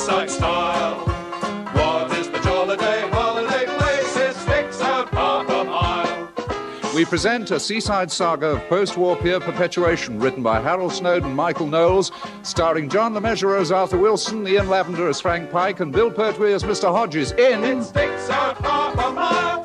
seaside style. What is the holiday place? It sticks out half a mile. We present a seaside saga of post-war pier perpetuation, written by Harold Snowden and Michael Knowles, starring John Le Mesurier as Arthur Wilson, Ian Lavender as Frank Pike, and Bill Pertwee as Mr. Hodges in... It sticks out half a mile.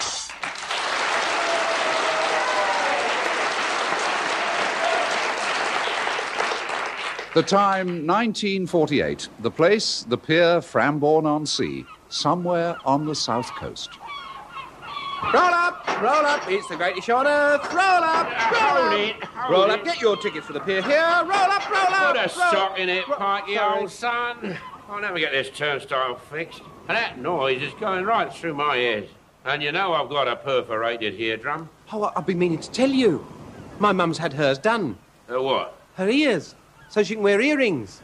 The time, 1948. The place, the pier Frambourne-on-Sea, somewhere on the south coast. Roll up, it's the greatest on earth. Roll up, roll up. Get your tickets for the pier here. Roll up. Put a sock in it, Pikey, old son. I'll never get this turnstile fixed. And that noise is going right through my ears. And you know I've got a perforated eardrum. Oh, I've been meaning to tell you. My mum's had hers done. What? Her ears, so she can wear earrings.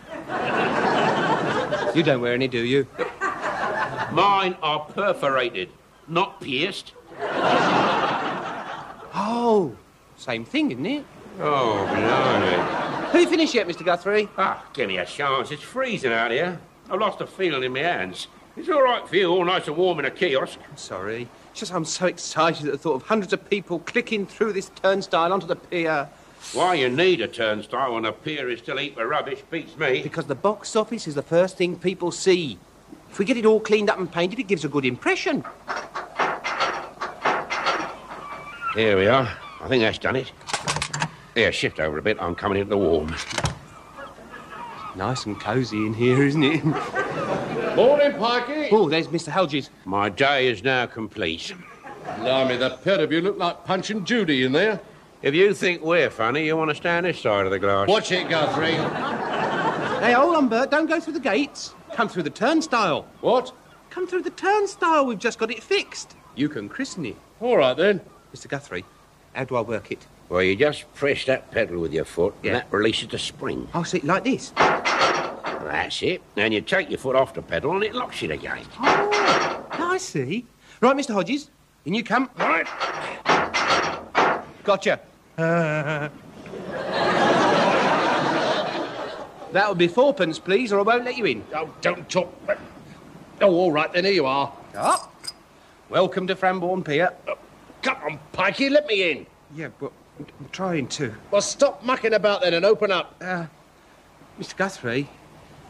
You don't wear any, do you? Mine are perforated, not pierced. Oh, same thing, isn't it? Oh, blimey. Have you finished yet, Mr. Guthrie? Give me a chance. It's freezing out here. I've lost a feeling in my hands. It's all right for you, all nice and warm in a kiosk. I'm sorry. It's just I'm so excited at the thought of hundreds of people clicking through this turnstile onto the pier. Why you need a turnstile when a pier is still a heap of rubbish beats me. Because the box office is the first thing people see. If we get it all cleaned up and painted, it gives a good impression. Here we are. I think that's done it. Here, shift over a bit. I'm coming into the warm. Nice and cosy in here, isn't it? Morning, Pikey. Oh, there's Mr. Hodges. My day is now complete. Blimey, the pair of you look like Punch and Judy in there. If you think we're funny, you want to stand this side of the glass. Watch it, Guthrie. Hey, hold on, Bert. Don't go through the gates. Come through the turnstile. What? Come through the turnstile. We've just got it fixed. You can christen it. All right, then. Mr. Guthrie, how do I work it? Well, you just press that pedal with your foot, Yeah. and that releases the spring. I'll see it like this. That's it. And you take your foot off the pedal, and it locks it again. Oh, I see. Right, Mr. Hodges, in you come. All right. Gotcha. That'll be 4p, please, or I won't let you in. Oh, don't talk. Oh, all right, then, here you are. Up. Welcome to Frambourne Pier. Come on, Pikey, let me in. Yeah, but I'm trying to. Well, stop mucking about then and open up. Mr. Guthrie,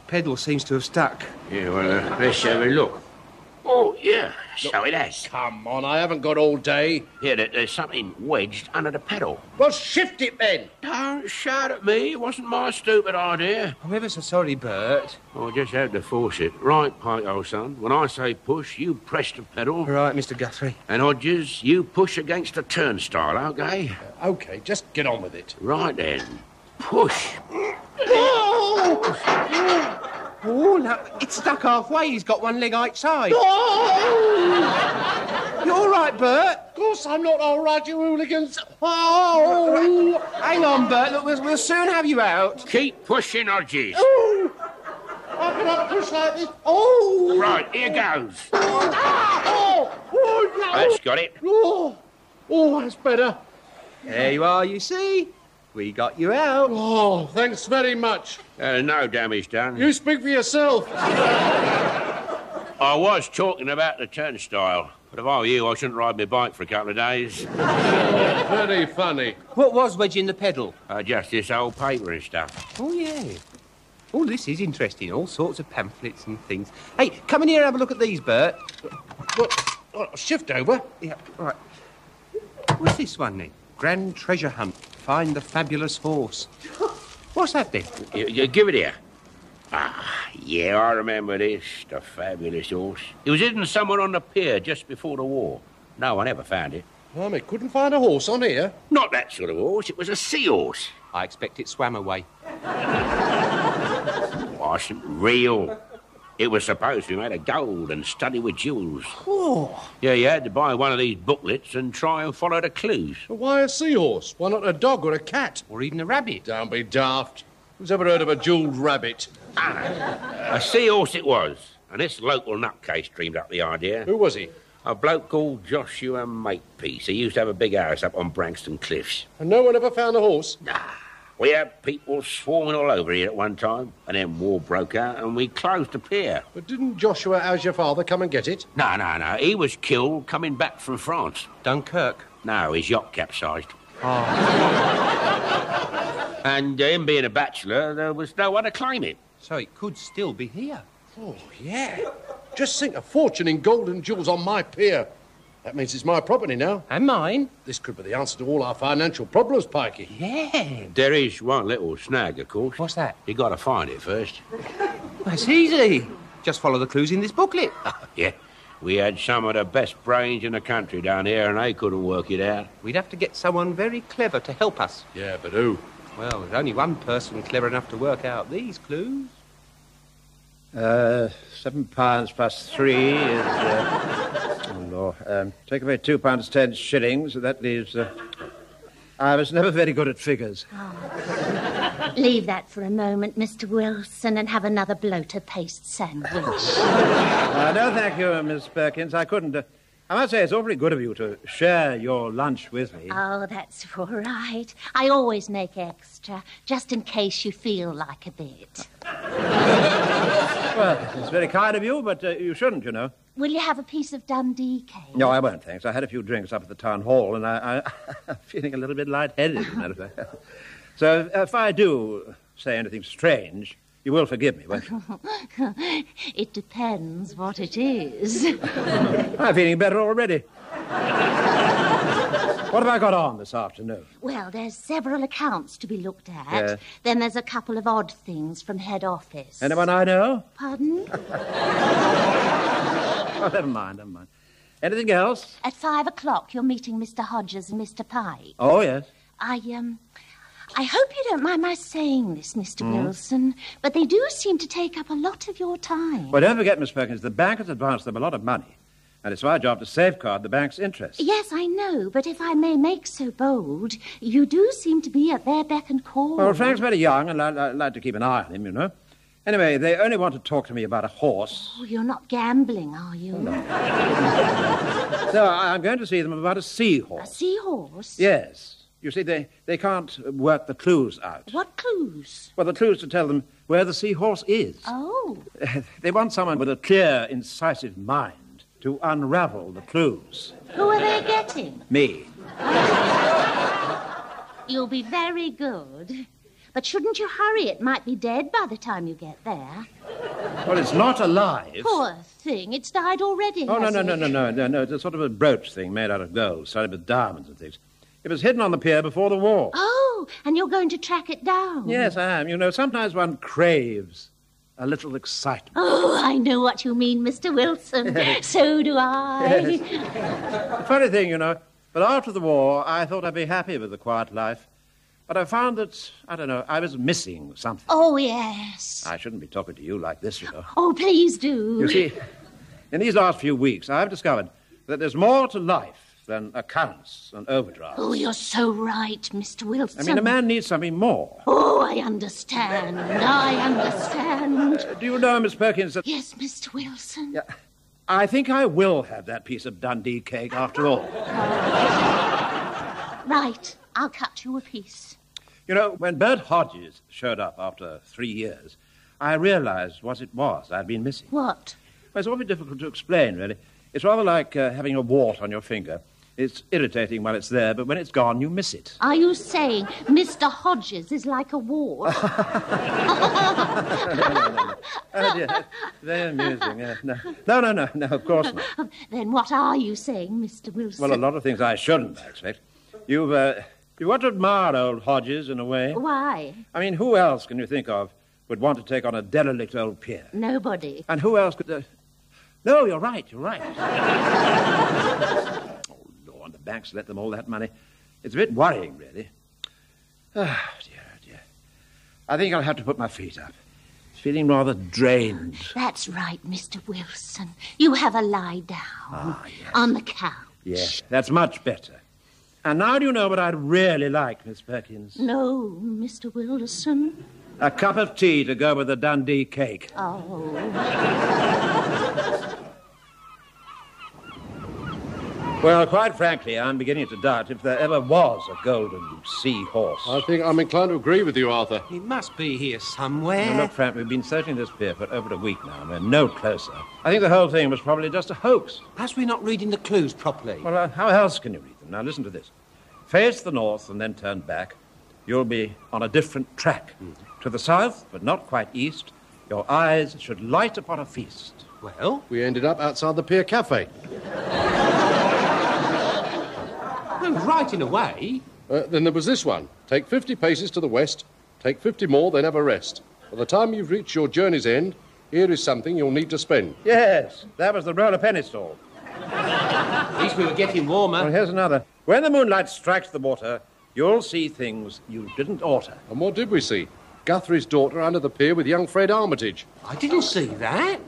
pedal seems to have stuck. Yeah, well, let's have a look. Oh, yeah, so it has. Come on, I haven't got all day. Yeah, there's something wedged under the pedal. Well, shift it then. Don't shout at me. It wasn't my stupid idea. I'm ever so sorry, Bert. I just had to force it. Right, Pike, old son. When I say push, you press the pedal. Right, Mr. Guthrie. And Hodges, you push against the turnstile, OK? OK, just get on with it. Right then. Push. Oh, no, it's stuck halfway. He's got one leg outside. Oh! You all right, Bert? Of course I'm not all right, you hooligans. Oh! Hang on, Bert. Look, we'll soon have you out. Keep pushing, Hodges. Oh! I cannot push like this. Oh! Right, here goes. Oh! Oh, no! That's got it. Oh! Oh, that's better. There you are, you see. We got you out. Oh, thanks very much. No damage done. You speak for yourself. I was talking about the turnstile, but if I were you, I shouldn't ride my bike for a couple of days. Very funny. What was wedging the pedal? Just this old paper and stuff. Oh, yeah. Oh, this is interesting. All sorts of pamphlets and things. Hey, come in here and have a look at these, Bert. What? Oh, shift over. Yeah, right. What's this one, then? Grand Treasure Hunt. Find the fabulous horse. What's that, then? You give it here. Yeah, I remember this. The fabulous horse. It was hidden somewhere on the pier just before the war. No one ever found it. I couldn't find a horse on here. Not that sort of horse. It was a seahorse. I expect it swam away. Wasn't real. It was supposed to be made of gold and studded with jewels. Oh. Yeah, you had to buy one of these booklets and try and follow the clues. But why a seahorse? Why not a dog or a cat? Or even a rabbit. Don't be daft. Who's ever heard of a jewelled rabbit? A seahorse it was, and this local nutcase dreamed up the idea. Who was he? A bloke called Joshua Makepeace. He used to have a big house up on Brankston Cliffs. And no one ever found a horse? Nah. We had people swarming all over here at one time, and then war broke out, and we closed the pier. But didn't Joshua, as your father, come and get it? No. He was killed coming back from France. Dunkirk. No, his yacht capsized. And him being a bachelor, there was no one to claim it. So it could still be here. Oh, yeah. Just sink a fortune in gold and jewels on my pier. That means it's my property now. And mine. This could be the answer to all our financial problems, Pikey. Yeah. There is one little snag, of course. What's that? You got to find it first. That's easy. Just follow the clues in this booklet. Yeah. We had some of the best brains in the country down here, and they couldn't work it out. We'd have to get someone very clever to help us. Yeah, but who? Well, there's only one person clever enough to work out these clues. £7 plus 3 is... oh, no. Take away £2 10 shillings. That leaves... I was never very good at figures. Oh. Leave that for a moment, Mr. Wilson, and have another bloater paste sandwich. No, thank you, Miss Perkins. I couldn't... I must say it's awfully good of you to share your lunch with me. Oh, that's all right. I always make extra, just in case you feel like a bit. Well, it's very kind of you, but you shouldn't, you know. Will you have a piece of Dundee cake? No, I won't, thanks. I had a few drinks up at the town hall, and I'm feeling a little bit lightheaded, as a matter of fact. So if I do say anything strange, you will forgive me, won't you? It depends what it is. I'm feeling better already. What have I got on this afternoon? Well, there's several accounts to be looked at. Yeah. Then there's a couple of odd things from head office. Anyone I know? Pardon? Oh, never mind. Anything else? At 5 o'clock, you're meeting Mr. Hodges and Mr. Pike. Oh, yes. I hope you don't mind my saying this, Mr. Wilson, but they do seem to take up a lot of your time. Well, don't forget, Miss Perkins, the bank has advanced them a lot of money, and it's my job to safeguard the bank's interests. Yes, I know, but if I may make so bold, you do seem to be at their beck and call. Well, Frank's very young, and I'd like to keep an eye on him, you know. Anyway, they only want to talk to me about a horse. Oh, you're not gambling, are you? No, I'm going to see them about a seahorse. A seahorse? Yes. You see, they can't work the clues out. What clues? Well, the clues to tell them where the seahorse is. Oh. They want someone with a clear, incisive mind to unravel the clues. Who are they getting? Me. You'll be very good. But shouldn't you hurry? It might be dead by the time you get there. Well, it's not alive. Poor thing. It's died already, Oh, has it? no. It's a sort of a brooch thing made out of gold, studded with diamonds and things. It was hidden on the pier before the war. Oh, and you're going to track it down? Yes, I am. You know, sometimes one craves a little excitement. Oh, I know what you mean, Mr. Wilson. So do I. The funny thing, you know, but after the war, I thought I'd be happy with the quiet life. But I found that, I don't know, I was missing something. Oh, yes. I shouldn't be talking to you like this, you know. Oh, please do. You see, in these last few weeks, I've discovered that there's more to life than accounts and overdrafts. Oh, you're so right, Mr. Wilson. I mean, a man needs something more. Oh, I understand. Do you know, Miss Perkins, that... Yes, Mr. Wilson. Yeah, I think I will have that piece of Dundee cake after all. Right. I'll cut you a piece. You know, when Bert Hodges showed up after 3 years, I realized what it was I'd been missing. What? Well, it's awfully difficult to explain, really. It's rather like having a wart on your finger. It's irritating while it's there, but when it's gone, you miss it. Are you saying Mr. Hodges is like a wart? No. Oh, dear. Very amusing. No, of course not. Then what are you saying, Mr. Wilson? Well, a lot of things I shouldn't, I expect. You've got to admire old Hodges, in a way. Why? I mean, who else can you think of would want to take on a derelict old pier? Nobody. And who else could... No, you're right. Oh, Lord, the banks let them all that money. It's a bit worrying, really. Oh, dear. I think I'll have to put my feet up. Feeling rather drained. That's right, Mr. Wilson. You have a lie down. Yes. On the couch. Yes, that's much better. And now do you know what I'd really like, Miss Perkins? No, Mr. Wilson. A cup of tea to go with the Dundee cake. Oh. Well, quite frankly, I'm beginning to doubt if there ever was a golden seahorse. I think I'm inclined to agree with you, Arthur. He must be here somewhere. Now, look, Frank, we've been searching this pier for over a week now, and we're no closer. I think the whole thing was probably just a hoax. Perhaps we're not reading the clues properly. Well, how else can you read them? Now, listen to this. Face the north and then turn back. You'll be on a different track. To the south, but not quite east, your eyes should light upon a feast. Well, We ended up outside the Pier Cafe. right in a way. Then there was this one. Take 50 paces to the west, take 50 more, then have a rest. By the time you've reached your journey's end, here is something you'll need to spend. Yes, that was the roller penny stall. At least we were getting warmer. Well, here's another. When the moonlight strikes the water, you'll see things you didn't order. And what did we see? Guthrie's daughter under the pier with young Fred Armitage. I didn't see that.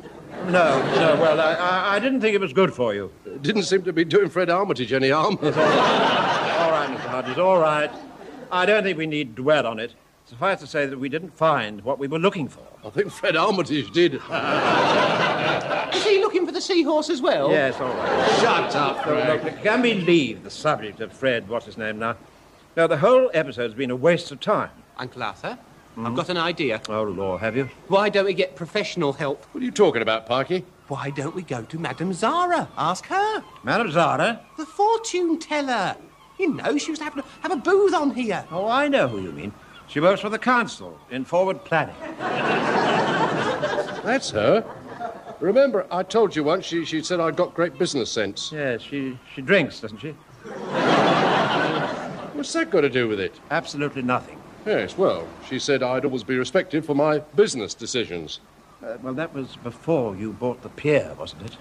No, well, I didn't think it was good for you. Didn't seem to be doing Fred Armitage any harm. All right, Mr. Hodges, all right. I don't think we need dwell on it. Suffice to say that we didn't find what we were looking for. I think Fred Armitage did. Is he looking for the seahorse as well? Yes, all right. Shut up, Look, can we leave the subject of Fred, what's his name now? Now, the whole episode's been a waste of time. Uncle Arthur, I've got an idea. Oh, Lord, have you? Why don't we get professional help? What are you talking about, Pikey? Why don't we go to Madame Zara? Ask her. Madam Zara? The fortune teller. You know, she used to have a booth on here. Oh, I know who you mean. She works for the council in forward planning. That's her. Remember, I told you once she said I'd got great business sense. Yes, she drinks, doesn't she? What's that got to do with it? Absolutely nothing. Yes, well, she said I'd always be respected for my business decisions. Well, that was before you bought the pier, wasn't it?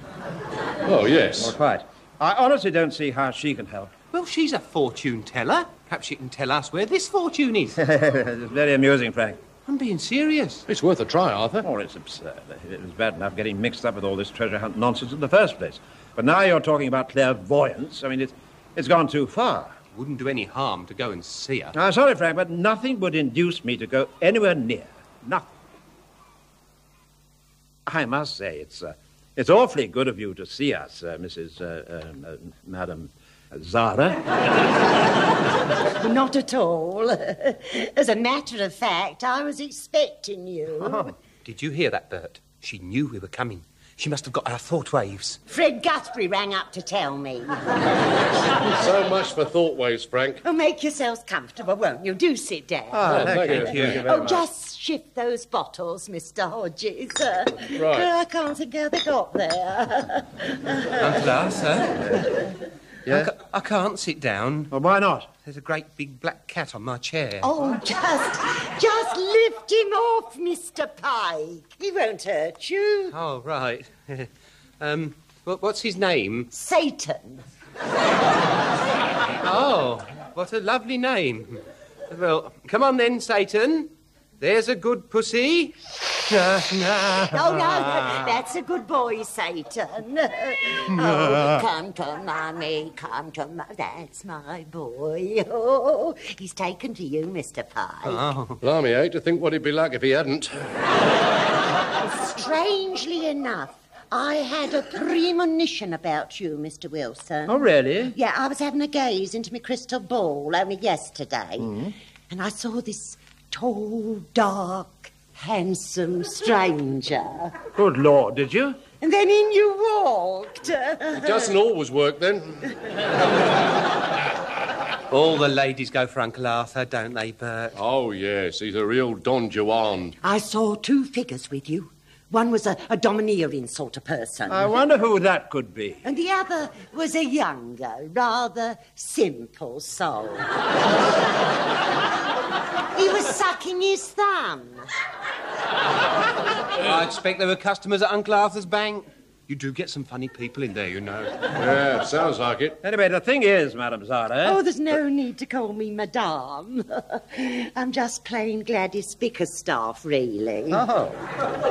Oh, yes. Well, quite. I honestly don't see how she can help. Well, she's a fortune teller. Perhaps she can tell us where this fortune is. It's very amusing, Frank. I'm being serious. It's worth a try, Arthur. Oh, it's absurd. It was bad enough getting mixed up with all this treasure hunt nonsense in the first place. But now you're talking about clairvoyance. I mean, it's gone too far. Wouldn't do any harm to go and see her. I'm sorry, Frank, but nothing would induce me to go anywhere near. Nothing. I must say, it's awfully good of you to see us, Madam Zara. Not at all. As a matter of fact, I was expecting you. Oh. Did you hear that, Bert? She knew we were coming. She must have got our thought waves. Fred Guthrie rang up to tell me. So much for thought waves, Frank. Oh, make yourselves comfortable, won't you? Do sit down. Thank you. Thank you very Oh, much. just shift those bottles, Mr. Hodges. Right. I can't think how they got there. Uncle Arthur? Yeah? I can't sit down. Well, why not? There's a great big black cat on my chair. Oh, just lift him off, Mr. Pike. He won't hurt you. Oh, right. What's his name? Satan. Oh, what a lovely name. Well, come on then, Satan. There's a good pussy. Oh, no, that's a good boy, Satan. Oh, come, Mummy, come, that's my boy. Oh, he's taken to you, Mr. Pike. Oh. Blimey, I hate to think what he'd be like if he hadn't. Strangely enough, I had a premonition about you, Mr. Wilson. Oh, really? Yeah, I was having a gaze into my crystal ball only yesterday, and I saw this tall, dark, handsome stranger. Good Lord, did you? And then in you walked. It doesn't always work then. All the ladies go for Uncle Arthur, don't they, Bert? Oh, yes, he's a real Don Juan. I saw two figures with you. One was a domineering sort of person. I wonder who that could be. And the other was a younger, rather simple soul. He was sucking his thumb. I expect there were customers at Uncle Arthur's bank. You do get some funny people in there, you know. Yeah, sounds like it. Anyway, the thing is, Madam Zara... Oh, there's no need to call me Madame. I'm just plain Gladys Bickerstaff, really. Oh.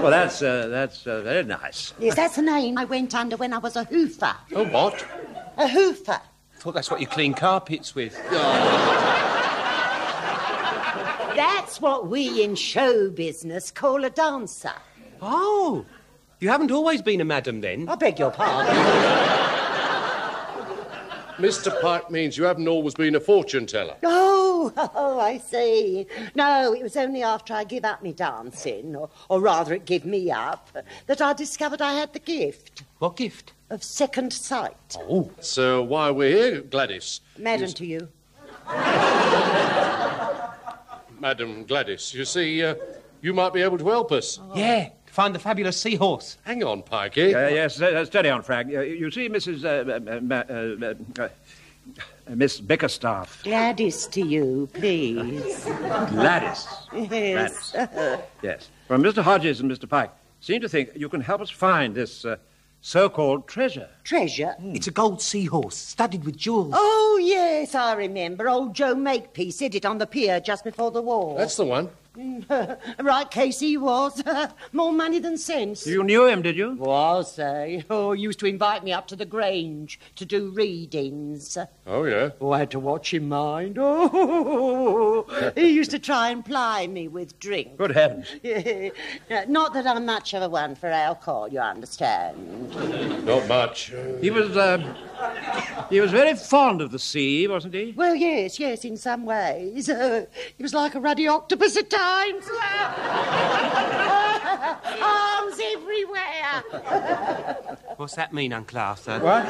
Well, that's very nice. Yes, that's the name I went under when I was a hoofer. Oh, what? A hoofer. Thought that's what you clean carpets with. That's what we in show business call a dancer. Oh, you haven't always been a madam, then? I beg your pardon. Mr. Pike means you haven't always been a fortune teller. Oh, I see. No, it was only after I give up me dancing, or rather it give me up, that I discovered I had the gift What gift? of second sight. Oh. So why we're here, Gladys? Madam to you. Madam Gladys, you see, you might be able to help us. Yeah, to find the fabulous seahorse. Hang on, Pikey. Yes, steady on, Frank. You see, Mrs. Miss Bickerstaff. Gladys to you, please. Gladys. Yes. Gladys. Yes. Well, Mr. Hodges and Mr. Pike seem to think you can help us find this so-called treasure. Treasure? It's a gold seahorse studded with jewels. Oh, yes, I remember. Old Joe Makepeace hid it on the pier just before the war. That's the one. Right, Casey, he was. More money than sense. You knew him, did you? Oh, I'll say. Oh, he used to invite me up to the Grange to do readings. Oh, yeah. Oh, I had to watch him mind. Oh, he used to try and ply me with drink. Good heavens. Not that I'm much of a one for alcohol, you understand. Not much. He was very fond of the sea, wasn't he? Well, yes, in some ways. He was like a ruddy octopus at times. Arms everywhere. What's that mean, Uncle Arthur? What?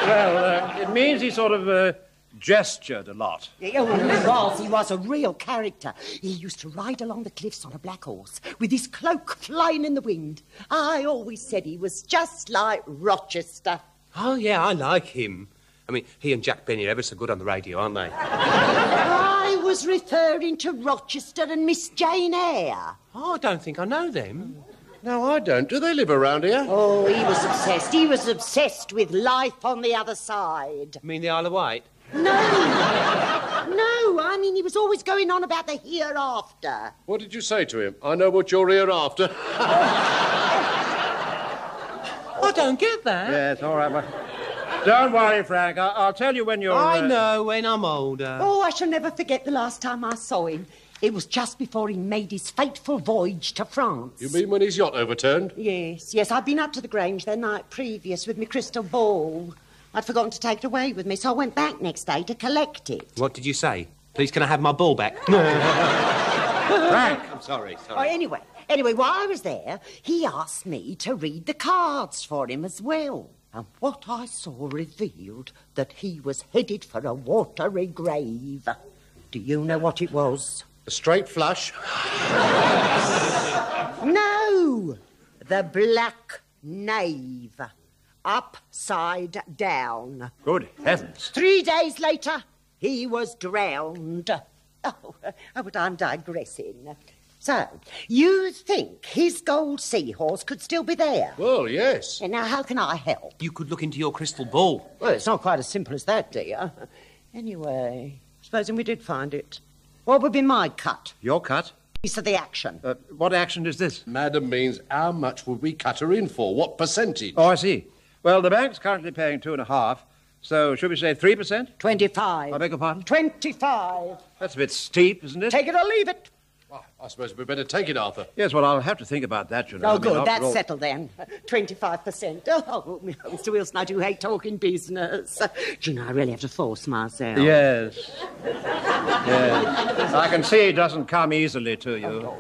Well, it means he sort of gestured a lot. Oh, he was a real character. He used to ride along the cliffs on a black horse with his cloak flying in the wind. I always said he was just like Rochester. Oh, yeah, I like him. I mean, he and Jack Benny are ever so good on the radio, aren't they? I was referring to Rochester and Miss Jane Eyre. Oh, I don't think I know them. No, I don't. Do they live around here? Oh, he was obsessed. He was obsessed with life on the other side. You mean the Isle of Wight? No, I mean, he was always going on about the hereafter. What did you say to him? I know what you're here after. I don't get that. Yes, all right, but don't worry, Frank. I'll tell you when you're... I know when I'm older. Oh, I shall never forget the last time I saw him. It was just before he made his fateful voyage to France. You mean when his yacht overturned? Yes. I'd been up to the Grange the night previous with my crystal ball. I'd forgotten to take it away with me, so I went back next day to collect it. What did you say? Please, can I have my ball back? Frank! I'm sorry. Oh, anyway, while I was there, he asked me to read the cards for him as well. And what I saw revealed that he was headed for a watery grave. Do you know what it was? A straight flush? No! The Black Knave. Upside down. Good heavens. 3 days later, he was drowned. Oh, but I'm digressing. So, you think his gold seahorse could still be there? Well, yes. And now, how can I help? You could look into your crystal ball. Well, it's not quite as simple as that, dear. Anyway, supposing we did find it, what would be my cut? Your cut? Piece of the action. What action is this? Madam means how much would we cut her in for? What percentage? Oh, I see. Well, the bank's currently paying 2.5%, so should we say 3%? 25. I beg your pardon? 25. That's a bit steep, isn't it? Take it or leave it. Well, I suppose we'd better take it, Arthur. Yes, well, I'll have to think about that, you know. Oh, I mean, good. after That's all- settled then. 25%. Oh, Mr. Wilson, I do hate talking business. Do you know, I really have to force myself. Yes. Yes. I can see it doesn't come easily to you.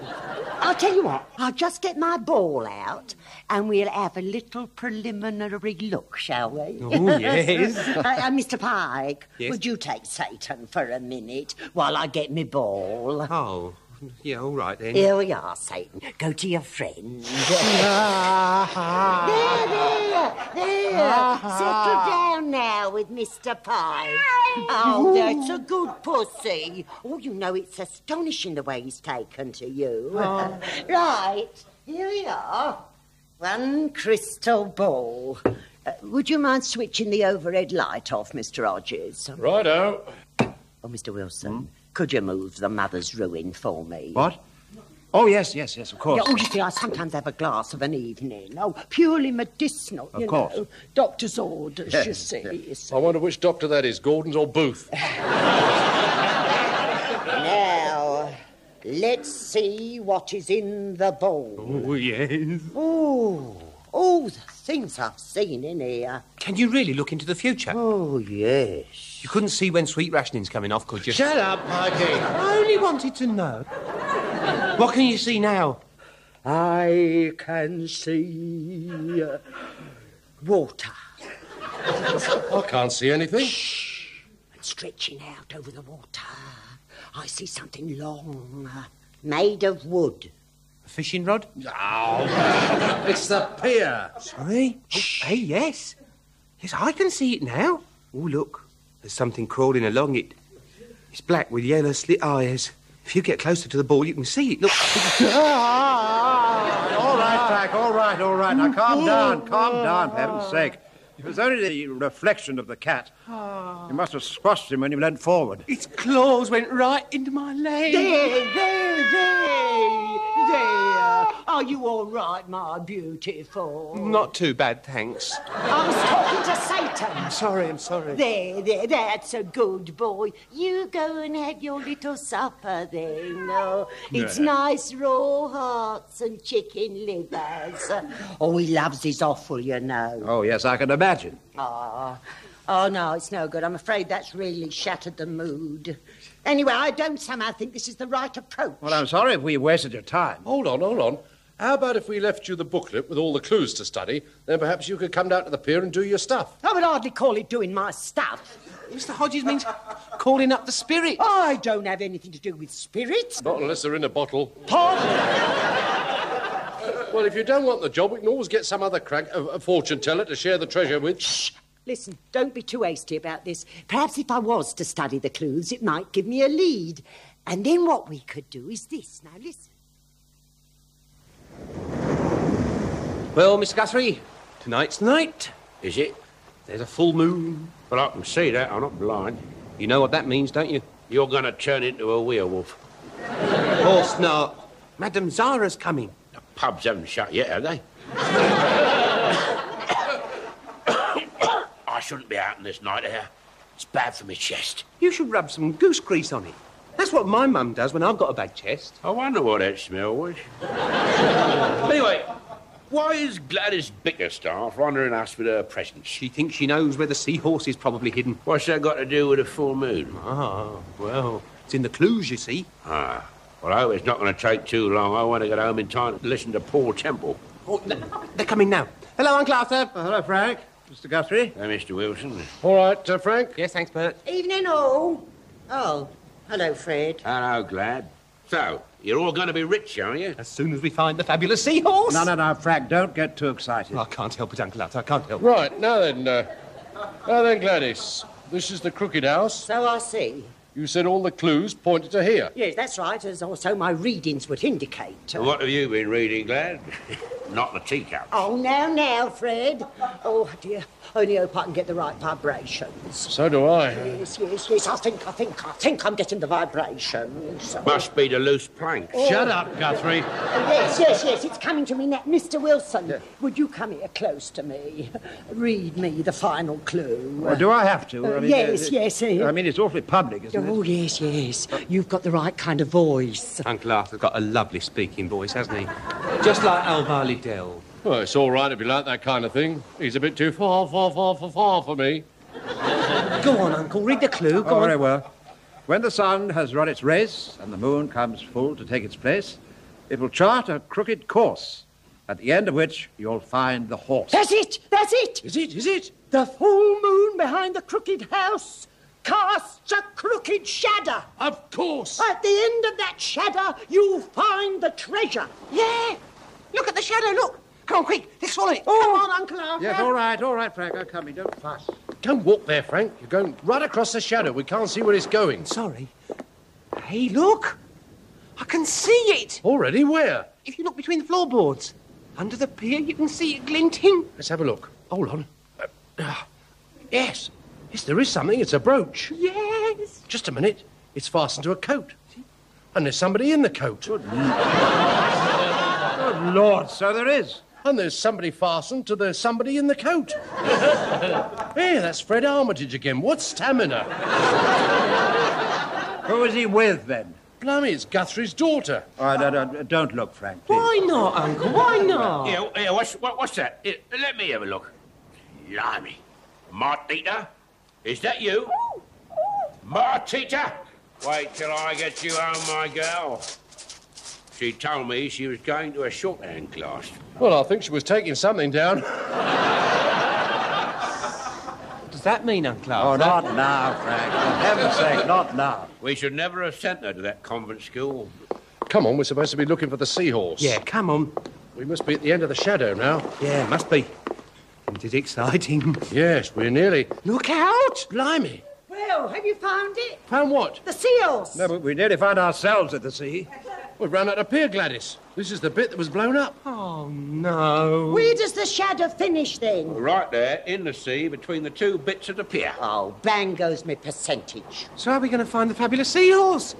I'll tell you what. I'll just get my ball out and we'll have a little preliminary look, shall we? Oh, yes. Mr. Pike, Yes? would you take Satan for a minute while I get my ball? Oh, yeah, all right then. Here we are, Satan. Go to your friend. there. Settle down now with Mr. Pike. Oh, that's a good pussy. Oh, you know, it's astonishing the way he's taken to you. Right, here we are. One crystal ball. Would you mind switching the overhead light off, Mr. Hodges? Righto. Oh, Mr. Wilson, could you move the mother's ruin for me? What? Oh, yes, of course. Yeah, oh, you see, I sometimes have a glass of an evening. Oh, purely medicinal, you course. know. Doctor's orders, Yes, you see. I wonder which doctor that is, Gordon's or Booth. Now, let's see what is in the bowl. Oh, yes. Ooh, All the things I've seen in here. Can you really look into the future? Oh, yes. You couldn't see when sweet rationing's coming och, could you? Shut up, Mikey. I only wanted to know. What can you see now? I can see water. I can't see anything. And stretching out over the water, I see something long, made of wood. A fishing rod? Oh, it's the pier. Sorry? Oh, hey, yes. Yes, I can see it now. Oh, look. There's something crawling along it. It's black with yellow slit eyes. If you get closer to the ball, you can see it. Look. All right, Frank, all right. Now, calm down, for heaven's sake. It was only the reflection of the cat. You must have squashed him when you leant forward. Its claws went right into my leg. There. Are you all right, my beautiful? Not too bad, thanks. I was talking to Satan. I'm sorry. There, that's a good boy. You go and have your little supper then. Oh, it's nice raw hearts and chicken livers. Oh, he loves his offal, you know. Oh, yes, I can imagine. Oh, no, it's no good. I'm afraid that's really shattered the mood. Anyway, I don't somehow think this is the right approach. Well, I'm sorry if we wasted your time. Hold on. How about if we left you the booklet with all the clues to study, then perhaps you could come down to the pier and do your stuff. I would hardly call it doing my stuff. Mr. Hodges means calling up the spirit. I don't have anything to do with spirits. Not unless they're in a bottle. Pardon? Well, if you don't want the job, we can always get some other crank, a fortune teller, to share the treasure with. Shh. Listen, don't be too hasty about this. Perhaps if I was to study the clues, it might give me a lead. And then what we could do is this. Now, listen. Well, Mr. Guthrie, tonight's the night. Is it? There's a full moon. Well, I can see that. I'm not blind. You know what that means, don't you? You're going to turn into a werewolf. Of course not. Madame Zara's coming. The pubs haven't shut yet, have they? I shouldn't be out in this night air. It's bad for my chest. You should rub some goose grease on it. That's what my mum does when I've got a bad chest. I wonder what that smell was. Anyway, why is Gladys Bickerstaff honouring us with her presence? She thinks she knows where the seahorse is probably hidden. What's that got to do with a full moon? Well, it's in the clues, you see. Well, I hope it's not going to take too long. I want to get home in time to listen to Paul Temple. Oh, they're coming now. Hello, Uncle Arthur. Hello, Frank. Mr. Guthrie. Hey, Mr. Wilson. All right, Frank? Yes, thanks, Bert. Evening all. Oh, hello, Fred. Hello, Glad. So, you're all going to be rich, are you? As soon as we find the fabulous seahorse. No, Frank, don't get too excited. I can't help it, Uncle Arthur. I can't help it. Right, now then, Gladys, this is the Crooked House. So I see. You said all the clues pointed to here. Yes, that's right, as also my readings would indicate. And what have you been reading, Glad? Not the teacup. Oh, now, Fred. Oh, dear. Only hope I can get the right vibrations. So do I. Yes. I think I'm getting the vibrations. Must be the loose plank. Shut up, Guthrie. Yes. It's coming to me now. Mr. Wilson, would you come here close to me? Read me the final clue. Well, do I have to? Yes. I mean, it's awfully public, isn't it? Oh, yes. You've got the right kind of voice. Uncle Arthur's got a lovely speaking voice, hasn't he? Just like Alvar Liddell. Well, it's all right if you like that kind of thing. He's a bit too far for me. Go on, Uncle, read the clue. Go on. Very well. When the sun has run its race and the moon comes full to take its place, it will chart a crooked course, at the end of which you'll find the horse. That's it! Is it? The full moon behind the crooked house casts a crooked shadow. Of course. At the end of that shadow, you'll find the treasure. Yeah. Look at the shadow, look. Come on, quick. Let's swallow it. Oh, come on, Uncle Arthur. Yes, all right, Frank. I'm coming. Don't fuss. Don't walk there, Frank. You're going right across the shadow. We can't see where it's going. Sorry. Hey, look. I can see it. Already? Where? If you look between the floorboards. Under the pier, you can see it glinting. Let's have a look. Hold on. Yes, there is something. It's a brooch. Yes. Just a minute. It's fastened to a coat. And there's somebody in the coat. Good Lord, so there is. And there's somebody fastened to the somebody in the coat. Hey, that's Fred Armitage again. What stamina. Who is he with, then? Blimey, it's Guthrie's daughter. Don't look, Frank, please. Why not, Uncle? Why not? Yeah, what's that? Here, let me have a look. Blimey. Martita? Is that you? Martita? Wait till I get you home, my girl. She told me she was going to a shorthand class. Well, I think she was taking something down. Does that mean, Uncle Oh, Arthur? not now, Frank. For heaven's sake, not now. We should never have sent her to that convent school. Come on, we're supposed to be looking for the seahorse. Yeah, come on. We must be at the end of the shadow now. Yeah, must be. Isn't it exciting? Yes, we're nearly... Look out! Blimey. Well, have you found it? Found what? The seals. No, but we nearly found ourselves at the sea. We've run out of pier, Gladys. This is the bit that was blown up. Oh, no. Where does the shadow finish then? Right there, in the sea, between the two bits of the pier. Oh, bang goes my percentage. So how are we going to find the fabulous seahorse?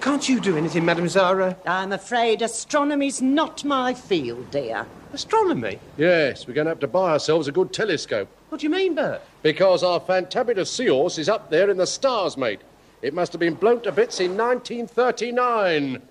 Can't you do anything, Madame Zara? I'm afraid astronomy's not my field, dear. Astronomy? Yes, we're going to have to buy ourselves a good telescope. What do you mean, Bert? Because our fantabulous seahorse is up there in the stars, mate. It must have been blown to bits in 1939.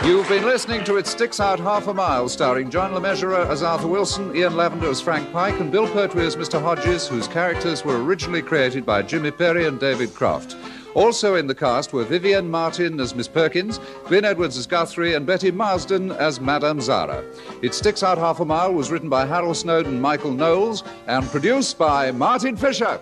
You've been listening to It Sticks Out Half a Mile, starring John Le Mesurier as Arthur Wilson, Ian Lavender as Frank Pike, and Bill Pertwee as Mr. Hodges, whose characters were originally created by Jimmy Perry and David Croft. Also in the cast were Vivienne Martin as Miss Perkins, Glyn Edwards as Guthrie, and Betty Marsden as Madame Zara. It Sticks Out Half a Mile was written by Harold Snowden and Michael Knowles, and produced by Martin Fisher.